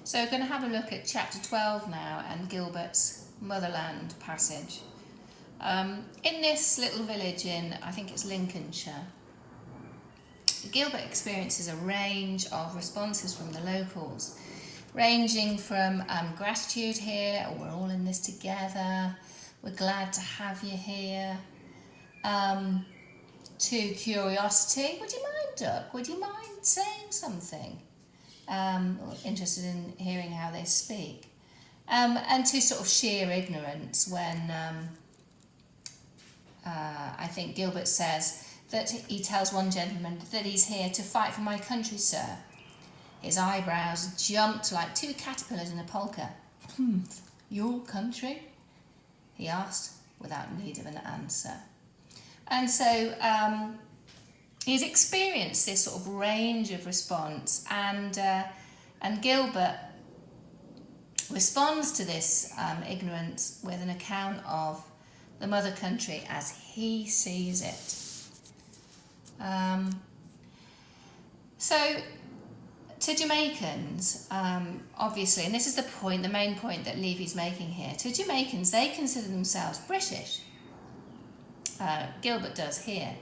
So we're going to have a look at chapter 12 now and Gilbert's motherland passage. In this little village in, I think it's Lincolnshire, Gilbert experiences a range of responses from the locals, ranging from gratitude here, oh, we're all in this together, we're glad to have you here, to curiosity, would you mind, Duck, would you mind saying something? Interested in hearing how they speak, and to sort of sheer ignorance when I think Gilbert says that he tells one gentleman that he's here to fight for my country, sir. His eyebrows jumped like two caterpillars in a polka. Your country? He asked without need of an answer. And so he's experienced this sort of range of response, and Gilbert responds to this ignorance with an account of the mother country as he sees it. So to Jamaicans, obviously, and this is the main point that Levy's making here, to Jamaicans, they consider themselves British. Gilbert does here.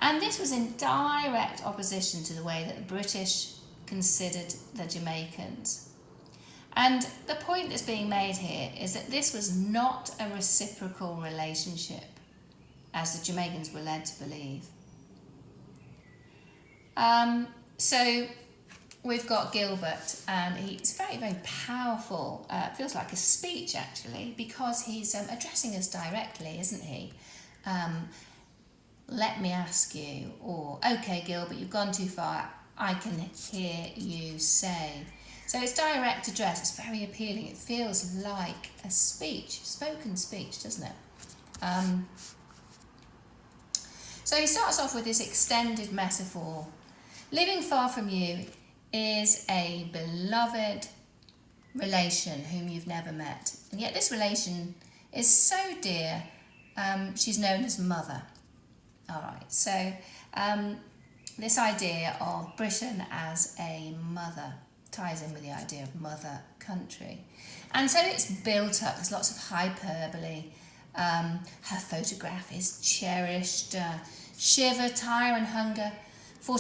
And this was in direct opposition to the way that the British considered the Jamaicans. And the point that's being made here is that this was not a reciprocal relationship, as the Jamaicans were led to believe. So we've got Gilbert, and he's very, very powerful. It feels like a speech, actually, because he's addressing us directly, isn't he? Let me ask you, or, okay, Gilbert, you've gone too far, I can hear you say. So it's direct address, it's very appealing, it feels like a speech, spoken speech, doesn't it? So he starts off with this extended metaphor. Living far from you is a beloved relation whom you've never met. And yet this relation is so dear, she's known as mother. All right, so this idea of Britain as a mother ties in with the idea of mother country. And so it's built up, there's lots of hyperbole. Her photograph is cherished, shiver, tire and hunger, for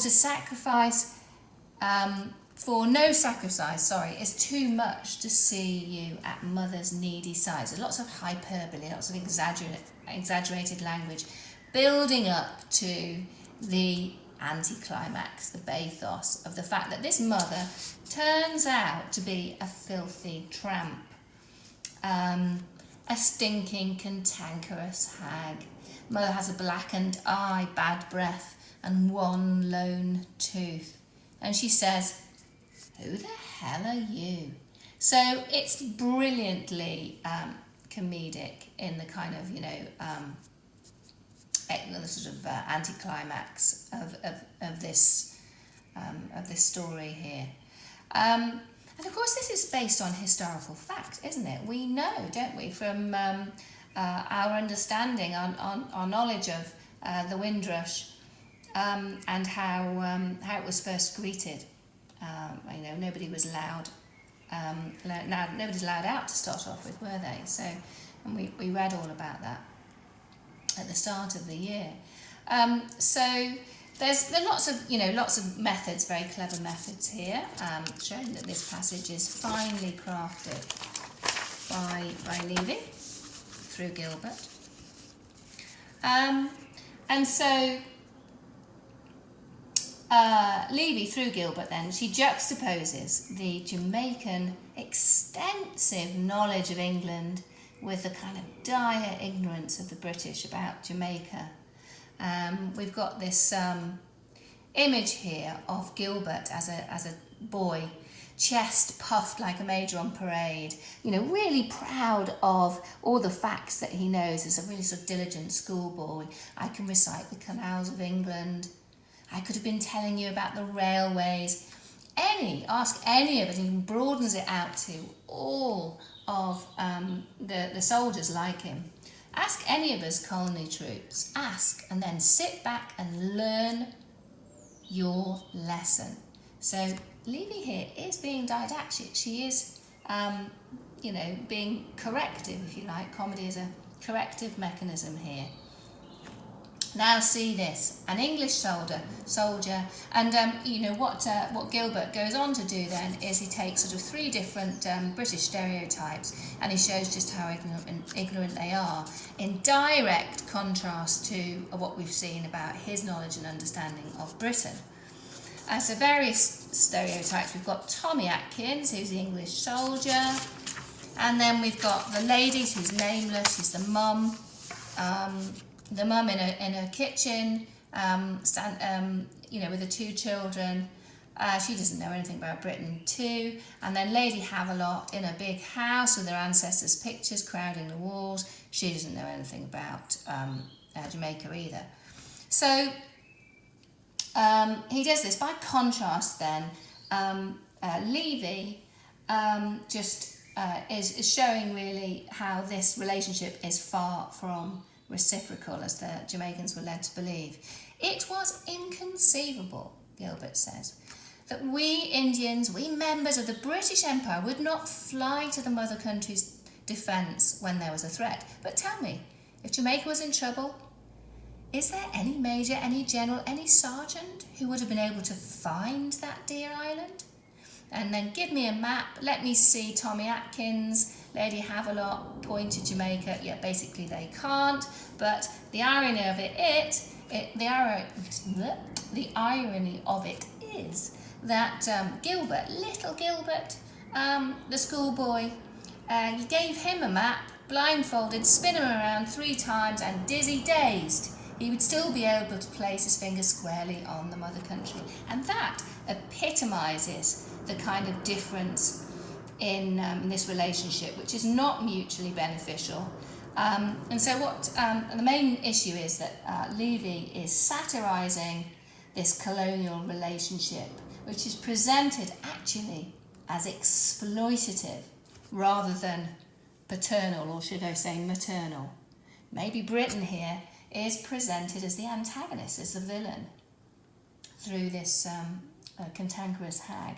no sacrifice, is too much to see you at mother's needy sides. There's lots of hyperbole, lots of exaggerated language, building up to the anticlimax, the bathos of the fact that this mother turns out to be a filthy tramp, a stinking, cantankerous hag. Mother has a blackened eye, bad breath, and one lone tooth. And she says, who the hell are you? So it's brilliantly comedic in the kind of, the sort of anticlimax of this story here. And of course this is based on historical fact, isn't it? We know, don't we, from our understanding, our knowledge of the Windrush, and how it was first greeted. Nobody was allowed. Nobody's allowed out to start off with, were they? So, and we read all about that at the start of the year. So there's lots of methods, very clever methods here, showing that this passage is finely crafted by Levy through Gilbert. And so Levy through Gilbert then, she juxtaposes the Jamaican extensive knowledge of England with the kind of dire ignorance of the British about Jamaica. We've got this image here of Gilbert as a boy, chest puffed like a major on parade, really proud of all the facts that he knows as a really sort of diligent schoolboy. I can recite the canals of England. I could have been telling you about the railways. Ask any of us, and he broadens it out to all of the soldiers like him. Ask any of us colony troops. Ask, and then sit back and learn your lesson. So Levy here is being didactic. She is, being corrective, if you like. Comedy is a corrective mechanism here. Now see this, an English soldier, and what Gilbert goes on to do then is he takes sort of 3 different British stereotypes and he shows just how ignorant they are, in direct contrast to what we've seen about his knowledge and understanding of Britain. So various stereotypes. We've got Tommy Atkins, who's the English soldier, and then we've got the lady who's nameless, who's the mum. The mum in a kitchen, with the 2 children. She doesn't know anything about Britain too. And then Lady Havelock in a big house with her ancestors' pictures crowding the walls. She doesn't know anything about Jamaica either. So he does this. By contrast then, Levy is showing really how this relationship is far from reciprocal, as the Jamaicans were led to believe. It was inconceivable, Gilbert says, that we Indians, we members of the British Empire, would not fly to the mother country's defence when there was a threat. But tell me, if Jamaica was in trouble, is there any major, any general, any sergeant who would have been able to find that dear island? And then give me a map, let me see Tommy Atkins, Lady Havelock, point to Jamaica. Yeah, basically they can't, but the irony of it is that little Gilbert, the schoolboy, you gave him a map, blindfolded, spin him around 3 times, and dizzy dazed, he would still be able to place his finger squarely on the mother country. And that epitomises the kind of difference in this relationship, which is not mutually beneficial. And so the main issue is that Levy is satirising this colonial relationship, which is presented actually as exploitative rather than paternal, or should I say maternal. Maybe Britain here is presented as the antagonist, as the villain, through this cantankerous hag.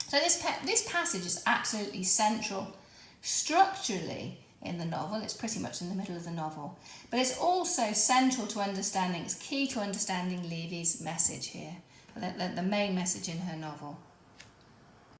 So this passage is absolutely central structurally in the novel. It's pretty much in the middle of the novel. But it's also central to understanding, it's key to understanding Levy's message here, the main message in her novel.